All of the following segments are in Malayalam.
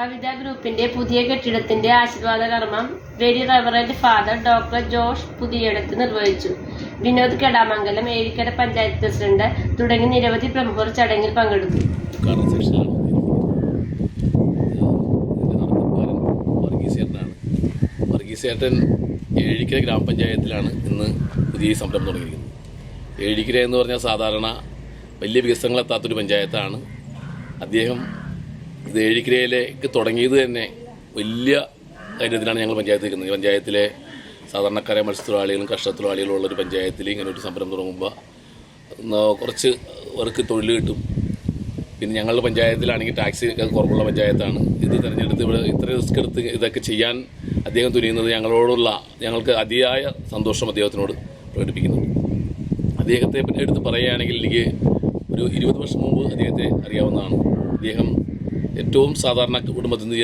കവിത ഗ്രൂപ്പിന്റെ പുതിയ കെട്ടിടത്തിന്റെ ആശീർവാദ കർമ്മം very reverend father doctor Josh Puthiyadath നിർവഹിച്ചു. വിനോദ് കെടാമംഗലം, ഏഴിക്കര പഞ്ചായത്ത് പ്രസിഡന്റ് തുടങ്ങി നിരവധി പ്രമുഖർ ചടങ്ങിൽ പങ്കെടുത്തു. വർഗീസേട്ടൻ ഏഴിക്കര ഗ്രാമപഞ്ചായത്തിലാണ് ഇന്ന് പുതിയ സംരംഭം തുടങ്ങിയിരിക്കുന്നത്. ഏഴിക്കര എന്ന് പറഞ്ഞാൽ സാധാരണ വലിയ വികസനങ്ങളെത്താത്തൊരു പഞ്ചായത്താണ്. അദ്ദേഹം ഇത് ഏഴിക്കരയിലേക്ക് തുടങ്ങിയത് തന്നെ വലിയ കാര്യത്തിലാണ് ഞങ്ങൾ പഞ്ചായത്ത് നിൽക്കുന്നത്. പഞ്ചായത്തിലെ സാധാരണക്കാരെ മത്സ്യത്തൊഴിലാളികളും കർഷകത്തൊഴിലാളികളും ഉള്ളൊരു പഞ്ചായത്തിൽ ഇങ്ങനെ ഒരു സംരംഭം തുടങ്ങുമ്പോൾ കുറച്ച് അവർക്ക് തൊഴിൽ കിട്ടും. പിന്നെ ഞങ്ങളുടെ പഞ്ചായത്തിലാണെങ്കിൽ ടാക്സി കുറവുള്ള പഞ്ചായത്താണ്. ഇത് തിരഞ്ഞെടുത്ത് ഇവിടെ ഇത്ര റിസ്ക് എടുത്ത് ഇതൊക്കെ ചെയ്യാൻ അദ്ദേഹം തുനിയുന്നത് ഞങ്ങൾക്ക് അതിയായ സന്തോഷം അദ്ദേഹത്തിനോട് പ്രകടിപ്പിക്കുന്നുണ്ട്. അദ്ദേഹത്തെ എടുത്ത് പറയുകയാണെങ്കിൽ എനിക്ക് ഒരു 20 വർഷം മുമ്പ് അദ്ദേഹത്തെ അറിയാവുന്നതാണ്. അദ്ദേഹം ഏറ്റവും സാധാരണ കുടുംബത്തിൽ നിന്ന്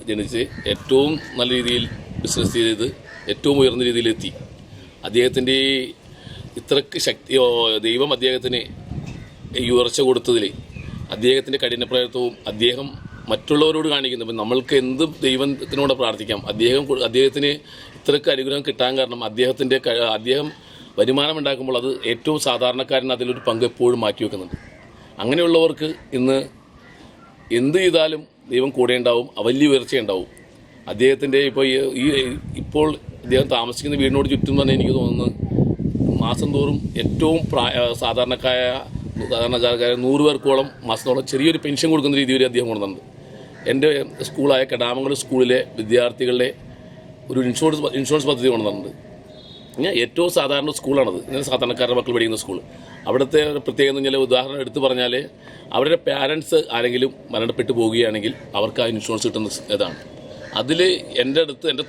ജനിച്ച് ഏറ്റവും നല്ല രീതിയിൽ ബിസിനസ് ചെയ്ത് ഏറ്റവും ഉയർന്ന രീതിയിലെത്തി. അദ്ദേഹത്തിൻ്റെ ഇത്രയ്ക്ക് ദൈവം അദ്ദേഹത്തിന് ഈ ഉയർച്ച കൊടുത്തതിൽ അദ്ദേഹത്തിൻ്റെ കഠിനപ്രയത്നവും അദ്ദേഹം മറ്റുള്ളവരോട് കാണിക്കുന്നു. അപ്പം നമ്മൾക്ക് എന്ത് ദൈവത്തിനോട് പ്രാർത്ഥിക്കാം. അദ്ദേഹത്തിന് ഇത്രയ്ക്ക് അനുഗ്രഹം കിട്ടാൻ കാരണം അദ്ദേഹം വരുമാനം ഉണ്ടാക്കുമ്പോൾ അത് ഏറ്റവും സാധാരണക്കാരന് അതിലൊരു പങ്ക് എപ്പോഴും മാറ്റിവെക്കുന്നുണ്ട്. അങ്ങനെയുള്ളവർക്ക് ഇന്ന് എന്ത് ചെയ്താലും ദൈവം കൂടെ ഉണ്ടാവും, വലിയ ഉയർച്ചയുണ്ടാവും. അദ്ദേഹത്തിൻ്റെ ഇപ്പോൾ അദ്ദേഹം താമസിക്കുന്ന വീടിനോട് ചുറ്റും തന്നെ എനിക്ക് തോന്നുന്നു മാസം തോറും ഏറ്റവും സാധാരണക്കാരായ 100 പേർക്കോളം മാസത്തോളം ചെറിയൊരു പെൻഷൻ കൊടുക്കുന്ന രീതി വരെ അദ്ദേഹം കൊണ്ടുവന്നിട്ടുണ്ട്. എൻ്റെ സ്കൂളായ കെടാമംഗലം സ്കൂളിലെ വിദ്യാർത്ഥികളുടെ ഒരു ഇൻഷുറൻസ് പദ്ധതി കൊണ്ടുവന്നിട്ടുണ്ട്. ഏറ്റവും സാധാരണ സ്കൂളാണത്. ഇങ്ങനെ സാധാരണക്കാരുടെ മക്കൾ പഠിക്കുന്ന സ്കൂൾ. അവിടുത്തെ പ്രത്യേകത എന്ന് പറഞ്ഞാൽ ഉദാഹരണം എടുത്തു പറഞ്ഞാൽ അവരുടെ പാരൻസ് ആരെങ്കിലും മരണപ്പെട്ടു പോവുകയാണെങ്കിൽ അവർക്ക് ആ ഇൻഷുറൻസ് കിട്ടുന്ന ഇതാണ്. അതിൽ എൻ്റെ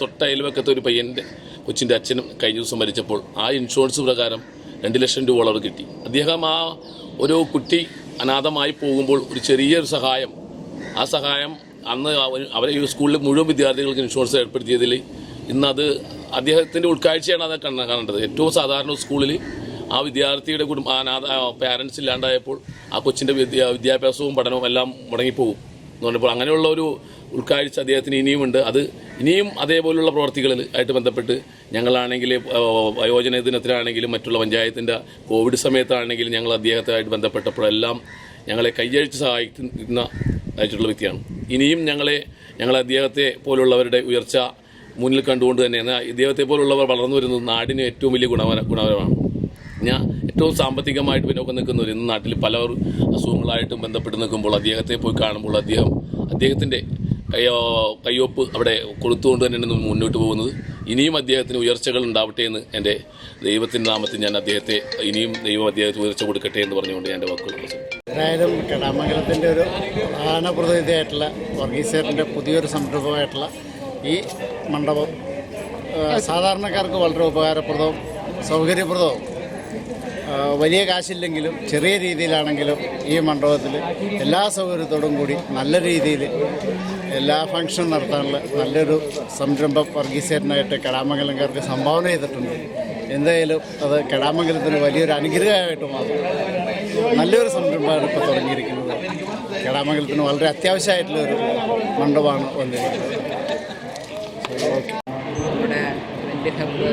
തൊട്ട അയൽവക്കത്തെ ഒരു പയ്യൻ്റെ കൊച്ചിൻ്റെ അച്ഛനും കഴിഞ്ഞ ദിവസം മരിച്ചപ്പോൾ ആ ഇൻഷുറൻസ് പ്രകാരം 2 ലക്ഷം രൂപ അവർ കിട്ടി. അദ്ദേഹം ആ ഒരു കുട്ടി അനാഥമായി പോകുമ്പോൾ ഒരു ചെറിയൊരു സഹായം, ആ സഹായം അന്ന് അവരെ ഈ സ്കൂളിലെ മുഴുവൻ വിദ്യാർത്ഥികൾക്ക് ഇൻഷുറൻസ് ഏർപ്പെടുത്തിയതിൽ ഇന്നത് അദ്ദേഹത്തിൻ്റെ ഉൾക്കാഴ്ചയാണ് അത് കാണേണ്ടത്. ഏറ്റവും സാധാരണ സ്കൂളിൽ ആ വിദ്യാർത്ഥിയുടെ പാരൻസ് ഇല്ലാണ്ടായപ്പോൾ ആ കൊച്ചിൻ്റെ വിദ്യാഭ്യാസവും പഠനവും എല്ലാം മുടങ്ങിപ്പോകും എന്ന് പറഞ്ഞപ്പോൾ അങ്ങനെയുള്ള ഒരു ഉൾക്കാഴ്ച അദ്ദേഹത്തിന് ഇനിയുമുണ്ട്. അത് ഇനിയും അതേപോലുള്ള പ്രവർത്തികളിൽ ആയിട്ട് ബന്ധപ്പെട്ട് ഞങ്ങളാണെങ്കിൽ വയോജന ദിനത്തിലാണെങ്കിലും മറ്റുള്ള പഞ്ചായത്തിൻ്റെ കോവിഡ് സമയത്താണെങ്കിലും ഞങ്ങൾ അദ്ദേഹവുമായിട്ട് ബന്ധപ്പെട്ടപ്പോഴെല്ലാം ഞങ്ങളെ കൈയഴിച്ച് സഹായിക്കുന്ന ആയിട്ടുള്ള വ്യക്തിയാണ്. ഇനിയും ഞങ്ങൾ അദ്ദേഹത്തെ പോലുള്ളവരുടെ ഉയർച്ച മുന്നിൽ കണ്ടുകൊണ്ട് തന്നെ ഇദ്ദേഹത്തെ പോലുള്ളവർ വളർന്നു വരുന്നത് നാടിന് ഏറ്റവും വലിയ ഗുണപരമാണ്. ഏറ്റവും സാമ്പത്തികമായിട്ട് പിന്നോക്കം നിൽക്കുന്നവർ ഇന്ന് നാട്ടിൽ പല അസുഖങ്ങളായിട്ടും ബന്ധപ്പെട്ട് നിൽക്കുമ്പോൾ അദ്ദേഹത്തെ പോയി കാണുമ്പോൾ അദ്ദേഹത്തിൻ്റെ കയ്യൊപ്പ് അവിടെ കൊടുത്തുകൊണ്ട് തന്നെയാണ് മുന്നോട്ട് പോകുന്നത്. ഇനിയും അദ്ദേഹത്തിന് ഉയർച്ചകൾ ഉണ്ടാവട്ടെ എന്ന് എൻ്റെ ദൈവത്തിൻ്റെ നാമത്തിൽ ഞാൻ ദൈവം അദ്ദേഹത്തെ ഉയർച്ച കൊടുക്കട്ടെ എന്ന് പറഞ്ഞുകൊണ്ട് എൻ്റെ വാക്കുകൾ. ഏതായാലും കെടാമംഗലത്തിൻ്റെ ഒരു പ്രധാന പ്രതിനിധിയായിട്ടുള്ള വർഗീസേട്ടൻ്റെ പുതിയൊരു സംരംഭമായിട്ടുള്ള ഈ മണ്ഡപം സാധാരണക്കാർക്ക് വളരെ ഉപകാരപ്രദവും സൗകര്യപ്രദവും വലിയ കാശില്ലെങ്കിലും ചെറിയ രീതിയിലാണെങ്കിലും ഈ മണ്ഡപത്തിൽ എല്ലാ സൗകര്യത്തോടും കൂടി നല്ല രീതിയിൽ എല്ലാ ഫംഗ്ഷൻ നടത്താനുള്ള നല്ലൊരു സംരംഭം വർഗീസേട്ടനായിട്ട് കെടാമംഗലംകാർക്ക് സംഭാവന ചെയ്തിട്ടുണ്ട്. എന്തായാലും അത് കെടാമംഗലത്തിന് വലിയൊരു അനുഗ്രഹമായിട്ട് മാറും. നല്ലൊരു സംരംഭമാണ് ഇപ്പോൾ തുടങ്ങിയിരിക്കുന്നത്. കെടാമംഗലത്തിന് വളരെ അത്യാവശ്യമായിട്ടുള്ളൊരു മണ്ഡപമാണ് വന്നിരിക്കുന്നത്. നമ്മുടെ എൻ്റെ ഹബ്ബ്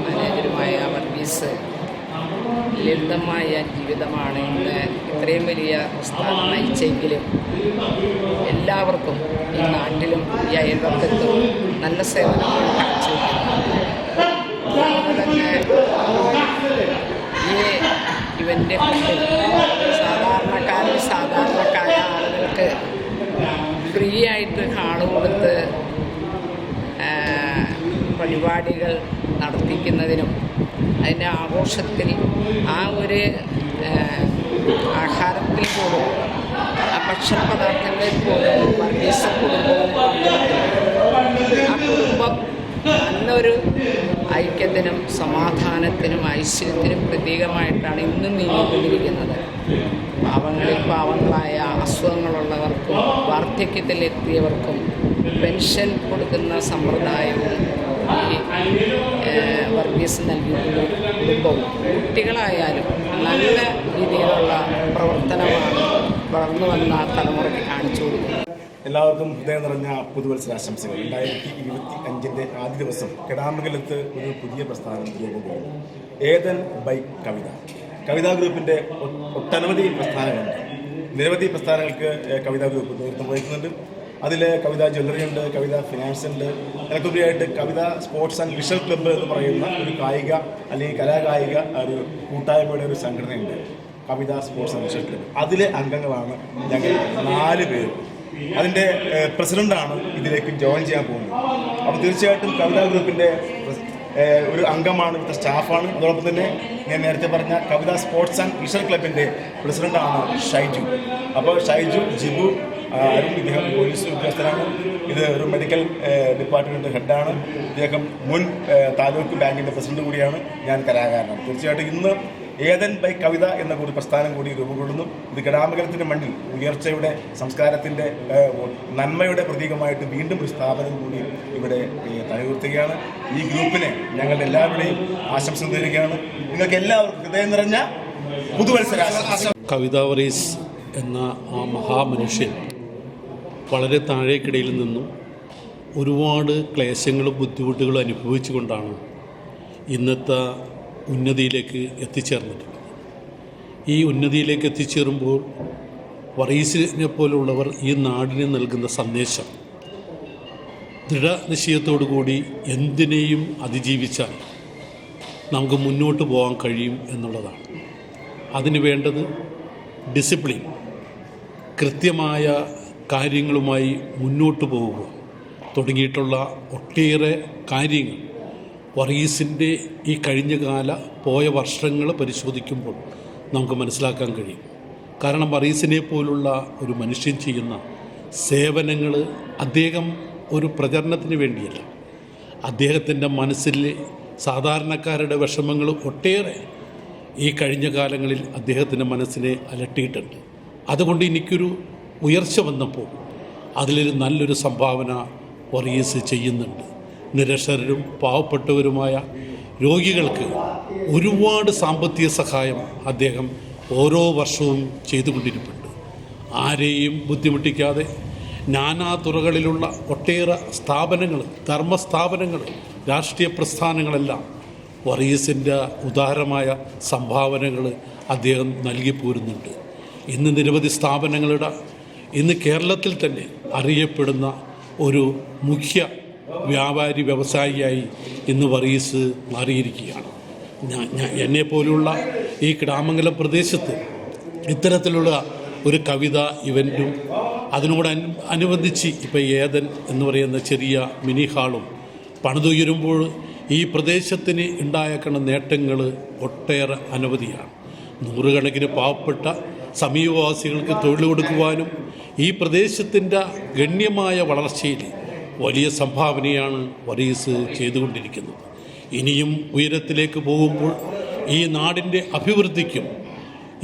മാനേജരുമായ വർഗീസ് ലളിതമായ ജീവിതമാണ് ഇന്ന് ഇത്രയും വലിയ സ്ഥാനം നയിച്ചെങ്കിലും എല്ലാവർക്കും ഈ നാട്ടിലും ഈ അയൽവക്കത്തും നല്ല സേവനമാണ് കാഴ്ചവെക്കുന്നത്. അതുപോലെ തന്നെ ഇവൻ്റെ ഫണ്ടിൽ സാധാരണക്കാരായ ആളുകൾക്ക് ഫ്രീ ആയിട്ട് ഹാള് കൊടുത്ത് പരിപാടികൾ നടത്തിക്കുന്നതിനും അതിൻ്റെ ആഘോഷത്തിൽ ആ ഒരു ആഹാരത്തിൽ പോലും ആ ഭക്ഷണ പദാർത്ഥങ്ങളിൽ പോലും വർഗീസ കുടുംബവും ആ കുടുംബം നല്ലൊരു ഐക്യത്തിനും സമാധാനത്തിനും ഐശ്വര്യത്തിനും പ്രതീകമായിട്ടാണ് ഇന്നും നീങ്ങിക്കൊണ്ടിരിക്കുന്നത്. പാവങ്ങളായ അസുഖങ്ങളുള്ളവർക്കും വാർദ്ധക്യത്തിലെത്തിയവർക്കും പെൻഷൻ കൊടുക്കുന്ന സമ്പ്രദായവും ഈ വർഗീസ് നൽകിയിട്ടുള്ള കുടുംബവും കുട്ടികളായാലും നല്ല രീതിയിലുള്ള പ്രവർത്തനമാണ് വളർന്നു വന്ന തലമുറയ്ക്ക് കാണിച്ചു കൊടുക്കുന്നത്. എല്ലാവർക്കും ഹൃദയം നിറഞ്ഞ പുതുവത്സരാശംസകൾ. 2025 ആദ്യ ദിവസം കെടാമംഗലത്ത് ഒരു പുതിയ പ്രസ്ഥാനം രൂപപ്പെടുന്നു. ഏതൻ ബൈ കവിതാ ഗ്രൂപ്പിൻ്റെ ഒട്ടനവധി പ്രസ്ഥാനങ്ങളുണ്ട്. നിരവധി പ്രസ്ഥാനങ്ങൾക്ക് കവിതാ ഗ്രൂപ്പ് നേതൃത്വം വഹിക്കുന്നുണ്ട്. അതിൽ കവിതാ ജ്വല്ലറി ഉണ്ട്, കവിതാ ഫിനാൻസ് ഉണ്ട്, അതിനൊക്കെയായിട്ട് കവിതാ സ്പോർട്സ് ആൻഡ് വിഷ്വൽ ക്ലബ്ബ് എന്ന് പറയുന്ന ഒരു കായിക അല്ലെങ്കിൽ കലാകായിക ഒരു കൂട്ടായ്മയുടെ ഒരു സംഘടനയുണ്ട്, കവിതാ സ്പോർട്സ് ആൻഡ് വിഷ്വൽ ക്ലബ്ബ്. അതിലെ അംഗങ്ങളാണ് ഞങ്ങൾ 4 പേര്. അതിൻ്റെ പ്രസിഡൻ്റാണ് ഇതിലേക്ക് ജോയിൻ ചെയ്യാൻ പോകുന്നത്. അപ്പോൾ തീർച്ചയായിട്ടും കവിതാ ഗ്രൂപ്പിൻ്റെ ഒരു അംഗമാണ്, ഇവിടുത്തെ സ്റ്റാഫാണ്. അതോടൊപ്പം തന്നെ ഞാൻ നേരത്തെ പറഞ്ഞ കവിതാ സ്പോർട്സ് ആൻഡ് വിഷ്വൽ ക്ലബിൻ്റെ പ്രസിഡൻ്റാണ് ഷൈജു. അപ്പോൾ ഷൈജു ജിബു അരുൺ, ഇദ്ദേഹം പോലീസ് ഉദ്യോഗസ്ഥനാണ്. ഇത് ഒരു മെഡിക്കൽ ഡിപ്പാർട്ട്മെൻറ്റ് ഹെഡാണ്. ഇദ്ദേഹം മുൻ താലൂക്ക് ബാങ്കിൻ്റെ പ്രസിഡന്റ് കൂടിയാണ്. ഞാൻ കലാകാരനാണ്. തീർച്ചയായിട്ടും ഇന്ന് ഏതൻ ബൈ കവിത എന്ന കൂടി പ്രസ്ഥാനം കൂടി രൂപപ്പെടുന്നു. ഇത് കെടാമംഗലത്തിൻ്റെ മണ്ണിൽ ഉയർച്ചയുടെ, സംസ്കാരത്തിൻ്റെ, നന്മയുടെ പ്രതീകമായിട്ട് വീണ്ടും ഒരു സ്ഥാപനം കൂടി ഇവിടെ തലയുയർത്തുകയാണ്. ഈ ഗ്രൂപ്പിനെ ഞങ്ങളുടെ എല്ലാവരുടെയും ആശംസ നേരുകയാണ്. നിങ്ങൾക്ക് എല്ലാവർക്കും ഹൃദയം നിറഞ്ഞ പുതുവത്സരാശംസകൾ. കവിതാ വറീസ് എന്ന ആ മഹാമനുഷ്യൻ വളരെ താഴേക്കിടയിൽ നിന്നും ഒരുപാട് ക്ലേശങ്ങളും ബുദ്ധിമുട്ടുകളും അനുഭവിച്ചുകൊണ്ടാണ് ഇന്നത്തെ ഉന്നതിയിലേക്ക് എത്തിച്ചേർന്നിട്ടുള്ളത്. ഈ ഉന്നതിയിലേക്ക് എത്തിച്ചേരുമ്പോൾ വറീസിനെ പോലുള്ളവർ ഈ നാടിന് നൽകുന്ന സന്ദേശം ദൃഢനിശ്ചയത്തോടുകൂടി എന്തിനേയും അതിജീവിച്ചാൽ നമുക്ക് മുന്നോട്ട് പോകാൻ കഴിയും എന്നുള്ളതാണ്. അതിന് വേണ്ടത് ഡിസിപ്ലിൻ, കൃത്യമായ കാര്യങ്ങളുമായി മുന്നോട്ട് പോവുക തുടങ്ങിയിട്ടുള്ള ഒട്ടേറെ കാര്യങ്ങൾ വറീസിൻ്റെ ഈ കഴിഞ്ഞ കാല പോയ വർഷങ്ങൾ പരിശോധിക്കുമ്പോൾ നമുക്ക് മനസ്സിലാക്കാൻ കഴിയും. കാരണം വറീസിനെ പോലുള്ള ഒരു മനുഷ്യൻ ചെയ്യുന്ന സേവനങ്ങൾ അദ്ദേഹം ഒരു പ്രചരണത്തിന് വേണ്ടിയല്ല, അദ്ദേഹത്തിൻ്റെ മനസ്സിലെ സാധാരണക്കാരുടെ വിഷമങ്ങൾ ഒട്ടേറെ ഈ കഴിഞ്ഞ കാലങ്ങളിൽ അദ്ദേഹത്തിൻ്റെ മനസ്സിനെ അലട്ടിയിട്ടുണ്ട്. അതുകൊണ്ട് എനിക്കൊരു ഉയർച്ച വന്നപ്പോൾ അതിലൊരു നല്ലൊരു സംഭാവന വറീസ് ചെയ്യുന്നുണ്ട്. നിരക്ഷരരും പാവപ്പെട്ടവരുമായ രോഗികൾക്ക് ഒരുപാട് സാമ്പത്തിക സഹായം അദ്ദേഹം ഓരോ വർഷവും ചെയ്തുകൊണ്ടിരിപ്പുണ്ട്. ആരെയും ബുദ്ധിമുട്ടിക്കാതെ നാനാ തുറകളിലുള്ള ഒട്ടേറെ സ്ഥാപനങ്ങൾ, ധർമ്മസ്ഥാപനങ്ങൾ, രാഷ്ട്രീയ പ്രസ്ഥാനങ്ങളെല്ലാം വറീസിൻ്റെ ഉദാരമായ സംഭാവനകൾ അദ്ദേഹം നൽകി പോരുന്നുണ്ട്. ഇന്ന് നിരവധി സ്ഥാപനങ്ങളുടെ, ഇന്ന് കേരളത്തിൽ തന്നെ അറിയപ്പെടുന്ന ഒരു മുഖ്യ വ്യാപാരി വ്യവസായിയായി ഇന്ന് വറീസ് മാറിയിരിക്കുകയാണ്. എന്നെപ്പോലുള്ള ഈ കെടാമംഗലം പ്രദേശത്ത് ഇത്തരത്തിലുള്ള ഒരു കവിത ഇവൻറ്റും അതിനോട് അനുബന്ധിച്ച് ഇപ്പോൾ ഏതൻ എന്ന് പറയുന്ന ചെറിയ മിനി ഹാളും പണിതുയരുമ്പോൾ ഈ പ്രദേശത്തിന് ഉണ്ടായേക്കുന്ന നേട്ടങ്ങൾ ഒട്ടേറെ അനവധിയാണ്. നൂറുകണക്കിന് പാവപ്പെട്ട സമീപവാസികൾക്ക് തൊഴിൽ കൊടുക്കുവാനും ഈ പ്രദേശത്തിൻ്റെ ഗണ്യമായ വളർച്ചയിൽ വലിയ സംഭാവനയാണ് വറീസ് ചെയ്തുകൊണ്ടിരിക്കുന്നത്. ഇനിയും ഉയരത്തിലേക്ക് പോകുമ്പോൾ ഈ നാടിൻ്റെ അഭിവൃദ്ധിക്കും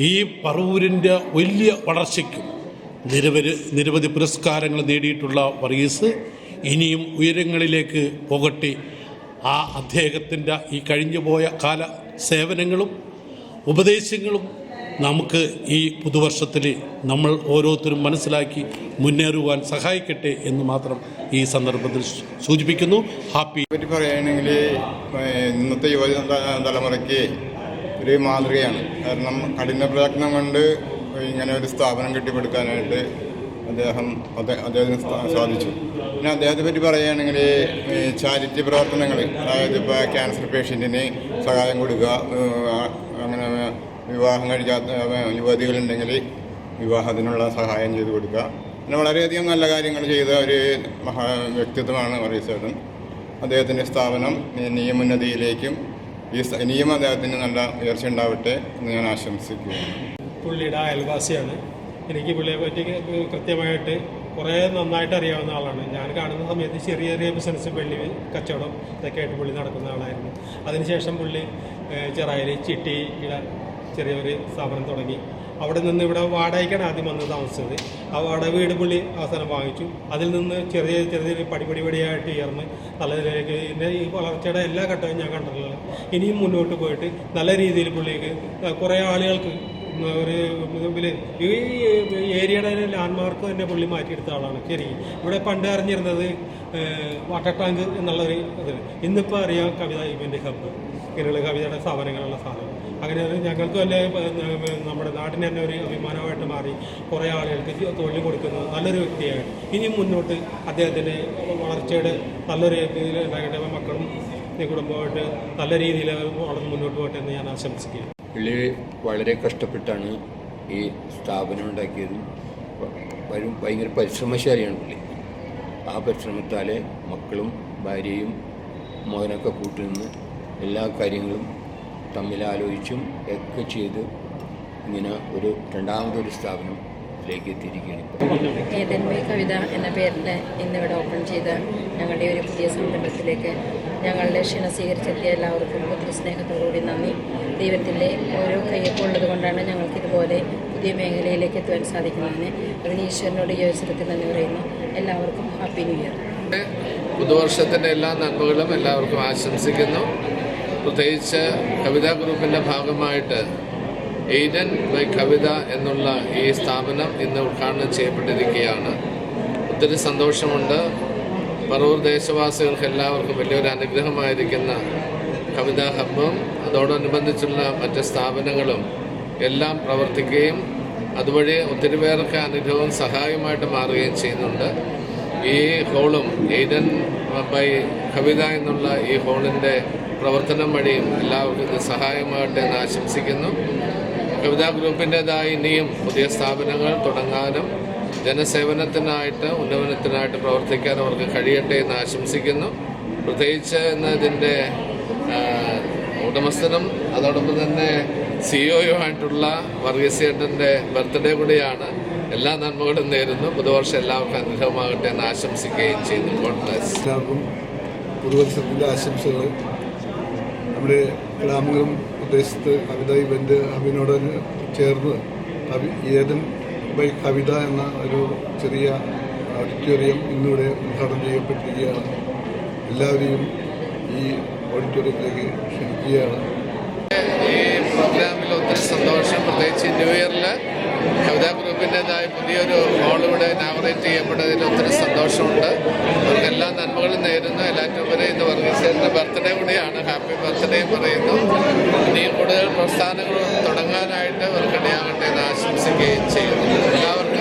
ഈ പറവൂരിൻ്റെ വലിയ വളർച്ചയ്ക്കും നിരവധി പുരസ്കാരങ്ങൾ നേടിയിട്ടുള്ള വറീസ് ഇനിയും ഉയരങ്ങളിലേക്ക് പോകട്ടെ. ആ അദ്ദേഹത്തിൻ്റെ ഈ കഴിഞ്ഞു പോയ കാല സേവനങ്ങളും ഉപദേശങ്ങളും നമുക്ക് ഈ പുതുവർഷത്തിൽ നമ്മൾ ഓരോരുത്തരും മനസ്സിലാക്കി മുന്നേറുവാൻ സഹായിക്കട്ടെ എന്ന് മാത്രം ഈ സന്ദർഭത്തിൽ സൂചിപ്പിക്കുന്നു. ഹാപ്പി പറ്റി പറയുകയാണെങ്കിൽ ഇന്നത്തെ യുവ തലമുറയ്ക്ക് ഒരു മാതൃകയാണ്. കാരണം കഠിന പ്രയത്നം കൊണ്ട് ഇങ്ങനെ ഒരു സ്ഥാപനം കെട്ടിപ്പടുക്കാനായിട്ട് അദ്ദേഹത്തിന് സാധിച്ചു. പിന്നെ അദ്ദേഹത്തെ പറ്റി പറയുകയാണെങ്കിൽ ചാരിറ്റി പ്രവർത്തനങ്ങൾ, അതായത് ഇപ്പോൾ ക്യാൻസർ പേഷ്യൻറ്റിന് സഹായം കൊടുക്കുക, അങ്ങനെ വിവാഹം കഴിക്കാത്ത യുവതികളുണ്ടെങ്കിൽ വിവാഹത്തിനുള്ള സഹായം ചെയ്ത് കൊടുക്കുക, പിന്നെ വളരെയധികം നല്ല കാര്യങ്ങൾ ചെയ്ത ഒരു വ്യക്തിത്വമാണ് വറീസേട്ടൻ. അദ്ദേഹത്തിൻ്റെ സ്ഥാപനം നിയമുന്നതിയിലേക്കും ഇനിയും അദ്ദേഹത്തിന് നല്ല ഉയർച്ച ഉണ്ടാവട്ടെ എന്ന് ഞാൻ ആശംസിക്കുകയാണ്. പുള്ളിയുടെ അയൽവാസിയാണ്. എനിക്ക് പുള്ളിയെ പറ്റി കൃത്യമായിട്ട് കുറേ നന്നായിട്ട് അറിയാവുന്ന ആളാണ്. ഞാൻ കാണുന്ന സമയത്ത് ചെറിയ ചെറിയ ബിസിനസ്, വെള്ളി കച്ചവടം ഇതൊക്കെ ആയിട്ട് പുള്ളി നടക്കുന്ന ആളായിരുന്നു. അതിനുശേഷം പുള്ളി ചെറായിൽ ചിട്ടിയുടെ ചെറിയൊരു സ്ഥാപനം തുടങ്ങി. അവിടെ നിന്ന് ഇവിടെ വാടകയ്ക്കാണ് ആദ്യം വന്ന് താമസിച്ചത്. ആ വാടക വീട് പുള്ളി അവസാനം വാങ്ങിച്ചു. അതിൽ നിന്ന് ചെറിയ ചെറിയ പടിപടിയായിട്ട് ഉയർന്ന് നല്ല നിലയിലേക്ക് ഈ വളർച്ചയുടെ എല്ലാ ഘട്ടവും ഞാൻ കണ്ടിട്ടുള്ളത്. ഇനിയും മുന്നോട്ട് പോയിട്ട് നല്ല രീതിയിൽ പുള്ളിക്ക് കുറേ ആളുകൾക്ക് ഒരു മുമ്പിൽ ഈ ഏരിയയുടെ ലാൻഡ്മാർക്ക് തന്നെ പുള്ളി മാറ്റിയെടുത്ത ആളാണ്. ശരി, ഇവിടെ പണ്ട് അറിഞ്ഞിരുന്നത് വാട്ടർ ടാങ്ക് എന്നുള്ളൊരു ഇത്, ഇന്നിപ്പോൾ അറിയാം കവിത ഇവൻ്റ് ഹബ്ബ്, ഇങ്ങനെയുള്ള കവിതയുടെ സ്ഥാപനങ്ങളുള്ള സാധനം. അങ്ങനെ ഞങ്ങൾക്ക് തന്നെ നമ്മുടെ നാടിന് തന്നെ ഒരു അഭിമാനമായിട്ട് മാറി. കുറേ ആളുകൾക്ക് തൊഴിൽ കൊടുക്കുന്നത് നല്ലൊരു വ്യക്തിയാണ്. ഇനി മുന്നോട്ട് അദ്ദേഹത്തിൻ്റെ വളർച്ചയുടെ നല്ലൊരു രീതിയിൽ ഉണ്ടാകട്ടെ, മക്കളും കുടുംബമായിട്ട് നല്ല രീതിയിൽ വളർന്ന് മുന്നോട്ട് പോകട്ടെ എന്ന് ഞാൻ ആശംസിക്കുകയാണ്. പുള്ളി വളരെ കഷ്ടപ്പെട്ടാണ് ഈ സ്ഥാപനം ഉണ്ടാക്കിയതും ഭയങ്കര പരിശ്രമശാലിയാണ് പുള്ളി. ആ പരിശ്രമത്താലെ മക്കളും ഭാര്യയും മകനൊക്കെ കൂട്ടുനിന്ന് എല്ലാ കാര്യങ്ങളും തമ്മിലാലോചിച്ചും ഒക്കെ ചെയ്ത് ഇങ്ങനെ ഒരു രണ്ടാമതൊരു സ്ഥാപനത്തിലേക്ക് എത്തിയിരിക്കുകയാണ്. ഏതൻ ബൈ കവിത എന്ന പേരിൽ ഇന്നിവിടെ ഓപ്പൺ ചെയ്ത ഞങ്ങളുടെ ഒരു പുതിയ സംരംഭത്തിലേക്ക് ഞങ്ങളുടെ ക്ഷണം സ്വീകരിച്ചെത്തിയ എല്ലാവർക്കും ഒത്തിരി സ്നേഹത്തോടുകൂടി നന്ദി. ദൈവത്തിൻ്റെ ഓരോ കയ്യൊപ്പുള്ളത് കൊണ്ടാണ് ഞങ്ങൾക്കിതുപോലെ പുതിയ മേഖലയിലേക്ക് എത്തുവാൻ സാധിക്കുന്നതിന്. അതിന് ഈശ്വരനോട് ഈ അവസരത്തിൽ നന്ദി പറയുന്നു. എല്ലാവർക്കും ഹാപ്പി ന്യൂ ഇയർ. പുതുവർഷത്തിൻ്റെ എല്ലാ നന്മകളും എല്ലാവർക്കും ആശംസിക്കുന്നു. പ്രത്യേകിച്ച് കവിതാ ഗ്രൂപ്പിൻ്റെ ഭാഗമായിട്ട് എയ്ഡൻ ബൈ കവിത എന്നുള്ള ഈ സ്ഥാപനം ഇന്ന് ഉദ്ഘാടനം ചെയ്യപ്പെട്ടിരിക്കുകയാണ്. ഒത്തിരി സന്തോഷമുണ്ട്. പറവൂർ ദേശവാസികൾക്ക് എല്ലാവർക്കും വലിയൊരു അനുഗ്രഹമായിരിക്കുന്ന കവിതാ ഹബ്ബും അതോടനുബന്ധിച്ചുള്ള മറ്റ് സ്ഥാപനങ്ങളും എല്ലാം പ്രവർത്തിക്കുകയും അതുവഴി ഒത്തിരി പേർക്ക് അനുഗ്രഹവും സഹായമായിട്ട് മാറുകയും ചെയ്യുന്നുണ്ട്. ഈ ഹോളും എയ്ഡൻ ബൈ കവിത എന്നുള്ള ഈ ഹോളിൻ്റെ പ്രവർത്തനം വഴിയും എല്ലാവർക്കും ഇത് സഹായമാകട്ടെ എന്ന് ആശംസിക്കുന്നു. കവിതാ ഗ്രൂപ്പിൻ്റെതായി ഇനിയും പുതിയ സ്ഥാപനങ്ങൾ തുടങ്ങാനും ജനസേവനത്തിനായിട്ട് ഉന്നമനത്തിനായിട്ട് പ്രവർത്തിക്കാൻ അവർക്ക് കഴിയട്ടെ എന്ന് ആശംസിക്കുന്നു. പ്രത്യേകിച്ച് ഇന്ന് ഇതിൻ്റെ ഉടമസ്ഥനും അതോടൊപ്പം തന്നെ സിഇഒയുമായിട്ടുള്ള വർഗീസേട്ടൻ്റെ ബർത്ത്ഡേ കൂടിയാണ്. എല്ലാ നന്മകളും നേരുന്നു. പുതുവർഷം എല്ലാവർക്കും അനുഗ്രഹമാകട്ടെ എന്ന് ആശംസിക്കുകയും ചെയ്യുന്നു. God bless. എല്ലാവർക്കും പുതുവർഷത്തിൻ്റെ ആശംസകൾ. നമ്മുടെ കിടാമംഗലം പ്രദേശത്ത് കവിത ഇവൻ്റ് ഹബിനോട് ചേർന്ന് ഏതൻ ബൈ കവിത എന്ന ഒരു ചെറിയ ഓഡിറ്റോറിയം ഇന്നിവിടെ ഉദ്ഘാടനം ചെയ്യപ്പെട്ടിരിക്കുകയാണ്. എല്ലാവരെയും ഈ ഓഡിറ്റോറിയത്തിലേക്ക് ക്ഷണിക്കുകയാണ്. ഈ പ്രോഗ്രാമിൽ ഒത്തിരി സന്തോഷം. പ്രത്യേകിച്ച് ന്യൂ ഇയറിൽ കവിതാ ഗ്രൂപ്പിൻ്റെതായ പുതിയൊരു ഹോൾ ഇവിടെ ഇനാഗറേറ്റ് ചെയ്യപ്പെട്ടതിൽ ഒത്തിരി സന്തോഷമുണ്ട്. അവർക്ക് എല്ലാ നന്മകളും നേരുന്നു. എല്ലാറ്റും വരെ ഇന്ന് വർഗീസേട്ടൻ്റെ ബർത്ത്ഡേ കൂടിയാണ്. ഹാപ്പി ബർത്ത്ഡേ പറയുന്നു. ഇനിയും കൂടുതൽ പ്രസ്ഥാനങ്ങൾ തുടങ്ങാനായിട്ട് അവർക്കിടയാകട്ടെ എന്ന് ആശംസിക്കുകയും ചെയ്യുന്നു. എല്ലാവർക്കും